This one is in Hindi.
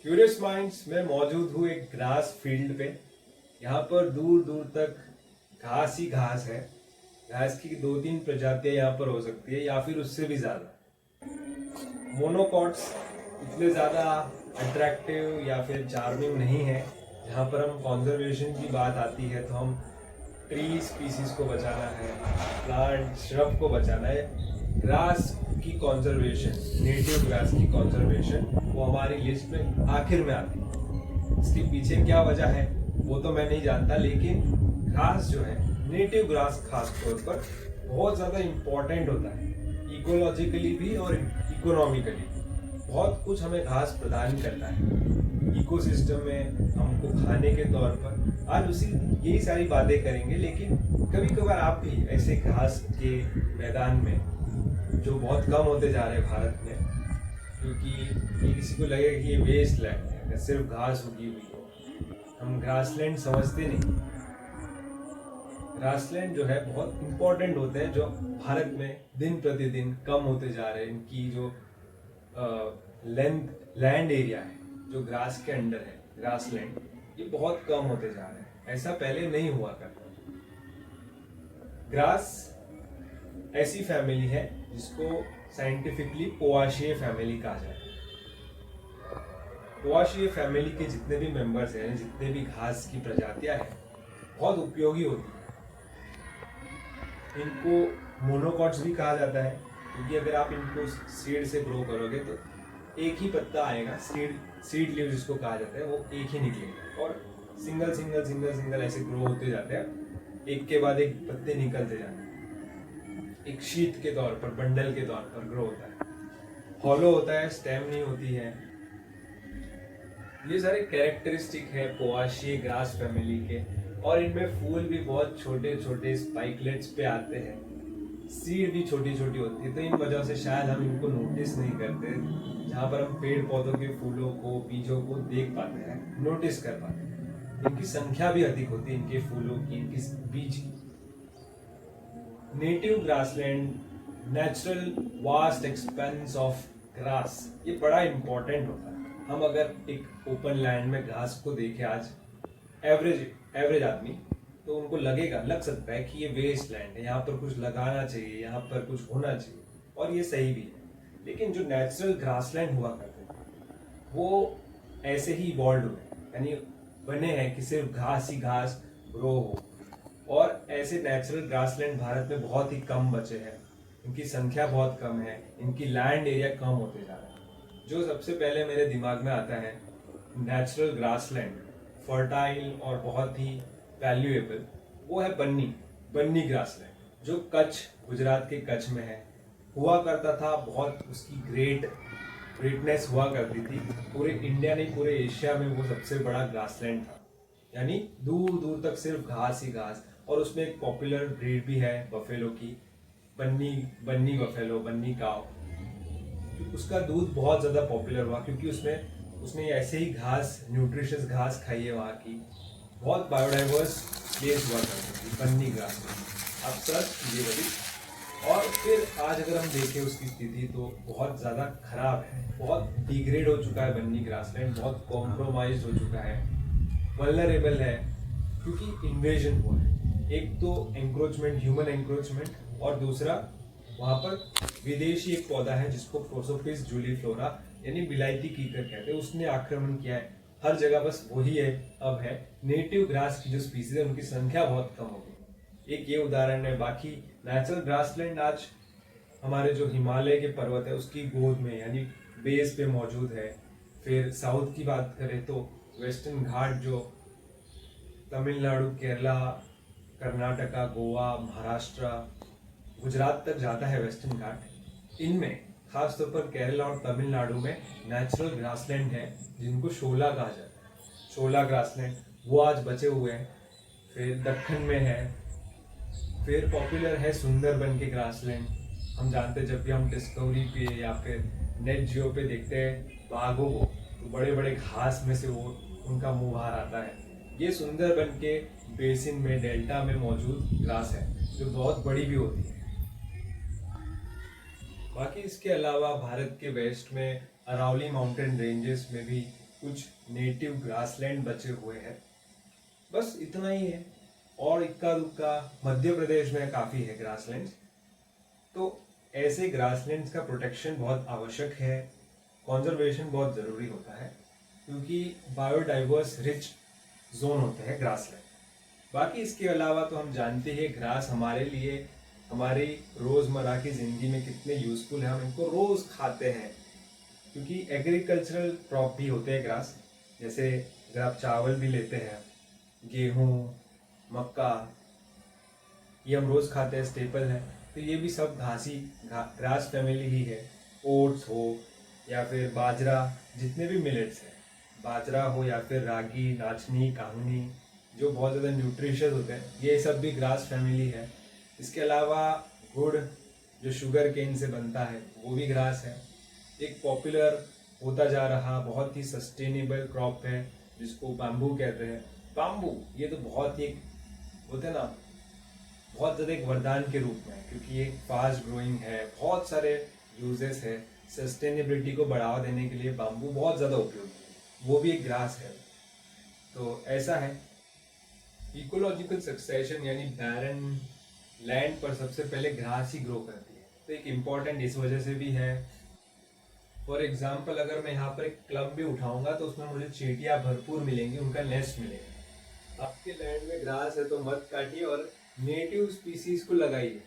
क्यूरियस माइंड्स में मौजूद हूँ एक ग्रास फील्ड पे। यहाँ पर दूर दूर तक घास ही घास है। घास की दो तीन प्रजातियां यहाँ पर हो सकती है या फिर उससे भी ज़्यादा। मोनोकॉट्स इतने ज़्यादा अट्रैक्टिव या फिर चार्मिंग नहीं है। जहाँ पर हम कॉन्जर्वेशन की बात आती है तो हम ट्री स्पीसीज को बचाना है, प्लांट श्रब को बचाना है। ग्रास की कॉन्जर्वेशन, नेटिव ग्रास की कॉन्जर्वेशन वो हमारी लिस्ट में आखिर में आती है। इसके पीछे क्या वजह है वो तो मैं नहीं जानता, लेकिन घास जो है, नेटिव ग्रास खास तौर पर बहुत ज़्यादा इम्पोर्टेंट होता है, इकोलॉजिकली भी और इकोनॉमिकली। बहुत कुछ हमें घास प्रदान करता है इकोसिस्टम में, हमको खाने के तौर पर। आज उसी यही सारी बातें करेंगे, लेकिन कभी कभार आप भी ऐसे घास के मैदान में जो बहुत कम होते जा रहे हैं भारत में, क्योंकि ये किसी को लगेगा कि ये वेस्ट लैंड है, सिर्फ घास उगी हुई है। हम ग्रासलैंड समझते नहीं। ग्रासलैंड जो है बहुत इंपॉर्टेंट होते हैं, जो भारत में दिन प्रतिदिन कम होते जा रहे हैं। इनकी जो लैंड एरिया है जो ग्रास के अंडर है, ग्रासलैंड, ये बहुत कम होते जा रहे हैं। ऐसा पहले नहीं हुआ करता। ग्रास ऐसी फैमिली है जिसको साइंटिफिकली पोआशिए फैमिली कहा जाता है। पोआशिए फैमिली के जितने भी मेंबर्स हैं, जितने भी घास की प्रजातियां हैं, बहुत उपयोगी होती है। इनको मोनोकॉट्स भी कहा जाता है, क्योंकि अगर आप इनको सीड से ग्रो करोगे तो एक ही पत्ता आएगा। सीड लीव जिसको कहा जाता है, वो एक ही निकलेगा और सिंगल सिंगल सिंगल सिंगल ऐसे ग्रो होते जाते हैं, एक के बाद एक पत्ते निकलते जाते हैं। एक शीट के तौर पर, बंडल के तौर पर ग्रो होता है। हॉलो होता है, स्टेम नहीं होती है। ये सारे कैरेक्टरिस्टिक है पोआशिए ग्रास फैमिली के। और इनमें फूल भी बहुत छोटे छोटे स्पाइकलेट्स पे आते हैं। सीड भी छोटी छोटी होती है, तो इन वजह से शायद हम इनको नोटिस नहीं करते। जहाँ पर हम पेड़ पौधों के फूलों को, बीजों को देख पाते हैं, नोटिस कर पाते हैं। इनकी संख्या भी अधिक होती है, इनके फूलों की, इनकी बीज की। Native grassland, natural vast expense of grass, ये बड़ा इंपॉर्टेंट होता है। हम अगर एक ओपन लैंड में घास को देखें आज, एवरेज आदमी, तो उनको लग सकता है कि ये वेस्ट लैंड है, यहाँ पर कुछ लगाना चाहिए, यहाँ पर कुछ होना चाहिए, और ये सही भी है। लेकिन जो नेचुरल ग्रासलैंड हुआ करते थे वो ऐसे ही इवॉल्व हुए, यानी बने हैं कि सिर्फ घास ही घास ग्रो हो। और ऐसे नेचुरल ग्रासलैंड भारत में बहुत ही कम बचे हैं, इनकी संख्या बहुत कम है, इनकी लैंड एरिया कम होते जा रहा है। जो सबसे पहले मेरे दिमाग में आता है नेचुरल ग्रासलैंड, फर्टाइल और बहुत ही वैल्यूएबल, वो है बन्नी ग्रासलैंड, जो कच्छ, गुजरात के कच्छ में है। हुआ करता था, बहुत उसकी ग्रेटनेस हुआ करती थी। पूरे इंडिया नहीं, पूरे एशिया में वो सबसे बड़ा ग्रासलैंड था। यानी दूर दूर तक सिर्फ घास ही घास। और उसमें एक पॉपुलर ब्रीड भी है बफेलो की, बन्नी बफेलो, बन्नी काव। उसका दूध बहुत ज़्यादा पॉपुलर हुआ क्योंकि उसने ऐसे ही घास, न्यूट्रिशियस घास खाई है वहाँ की। बहुत बायोडाइवर्स प्लेस हुआ करती थी बन्नी ग्रास में, आप सर्च कीजिए कभी। और फिर आज अगर हम देखें उसकी स्थिति तो बहुत ज़्यादा खराब है, बहुत डिग्रेड हो चुका है बन्नी ग्रासलैंड, बहुत कॉम्प्रोमाइज हो चुका है, वल्नरेबल है, क्योंकि इन्वेजन हुआ है। एक तो एंक्रोचमेंट, ह्यूमन एंक्रोचमेंट, और दूसरा वहाँ पर विदेशी एक पौधा है जिसको प्रोसोपिस जूलीफ्लोरा यानी बिलायती कीकर कहते हैं, उसने आक्रमण किया है। हर जगह बस वही है अब है। नेटिव ग्रास की जो स्पीसीज है उनकी संख्या बहुत कम हो गई। एक ये उदाहरण है। बाकी नेचुरल ग्रासलैंड आज हमारे जो हिमालय के पर्वत है उसकी गोद में, यानी बेस पे मौजूद है। फिर साउथ की बात करें तो वेस्टर्न घाट जो तमिलनाडु, केरला, कर्नाटका, गोवा, महाराष्ट्र, गुजरात तक जाता है वेस्टर्न घाट। इनमें खासतौर पर केरला और तमिलनाडु में नेचुरल ग्रासलैंड है जिनको शोला कहा जाता है। शोला ग्रासलैंड वो आज बचे हुए हैं। फिर दक्कन में है। फिर पॉपुलर है सुंदरबन के ग्रासलैंड। हम जानते हैं जब भी हम डिस्कवरी पे या फिर नेट जियो पे देखते हैं बाघों को, तो बड़े बड़े घास में से वो उनका मुंह बाहर आता है। ये सुंदरबन के बेसिन में, डेल्टा में मौजूद ग्रास है जो बहुत बड़ी भी होती है। बाकी इसके अलावा भारत के वेस्ट में अरावली माउंटेन रेंजेस में भी कुछ नेटिव ग्रासलैंड बचे हुए हैं, बस इतना ही है। और इक्का दुक्का मध्य प्रदेश में काफ़ी है ग्रासलैंड। तो ऐसे ग्रासलैंड्स का प्रोटेक्शन बहुत आवश्यक है, कंजर्वेशन बहुत ज़रूरी होता है, क्योंकि बायोडाइवर्स रिच जोन होते हैं ग्रासलैंड। बाकी इसके अलावा तो हम जानते हैं ग्रास हमारे लिए, हमारी रोज़मर्रा की ज़िंदगी में कितने यूज़फुल है, हम इनको रोज़ खाते हैं, क्योंकि एग्रीकल्चरल क्रॉप भी होते हैं ग्रास। जैसे अगर आप चावल भी लेते हैं, गेहूँ, मक्का, ये हम रोज़ खाते हैं, स्टेपल है। तो ये भी सब ग्रास फैमिली ही है। ओट्स हो या फिर बाजरा, जितने भी मिलेट्स हैं, बाजरा हो या फिर रागी, नाचनी, कांगनी, जो बहुत ज़्यादा न्यूट्रिशियस होते हैं, ये सब भी ग्रास फैमिली है। इसके अलावा गुड़ जो शुगर केन से बनता है, वो भी ग्रास है। एक पॉपुलर होता जा रहा बहुत ही सस्टेनेबल क्रॉप है जिसको बाम्बू कहते हैं। बाम्बू ये तो बहुत ही होते हैं ना, बहुत ज़्यादा एक वरदान के रूप में है, क्योंकि ये फास्ट ग्रोइंग है, बहुत सारे यूजेस है। सस्टेनेबिलिटी को बढ़ावा देने के लिए बाम्बू बहुत ज़्यादा उपयोगी है, वो भी एक ग्रास है। तो ऐसा है। इकोलॉजिकल सक्सेशन यानी बैरन लैंड पर सबसे पहले घास ही ग्रो करती है, तो एक इम्पॉर्टेंट इस वजह से भी है। फॉर एग्जाम्पल अगर मैं यहाँ पर एक क्लब भी उठाऊंगा तो उसमें मुझे चींटियाँ भरपूर मिलेंगी, उनका नेस्ट मिलेगा। आपके लैंड में ग्रास है तो मत काटिए और नेटिव स्पीसीज को लगाइए।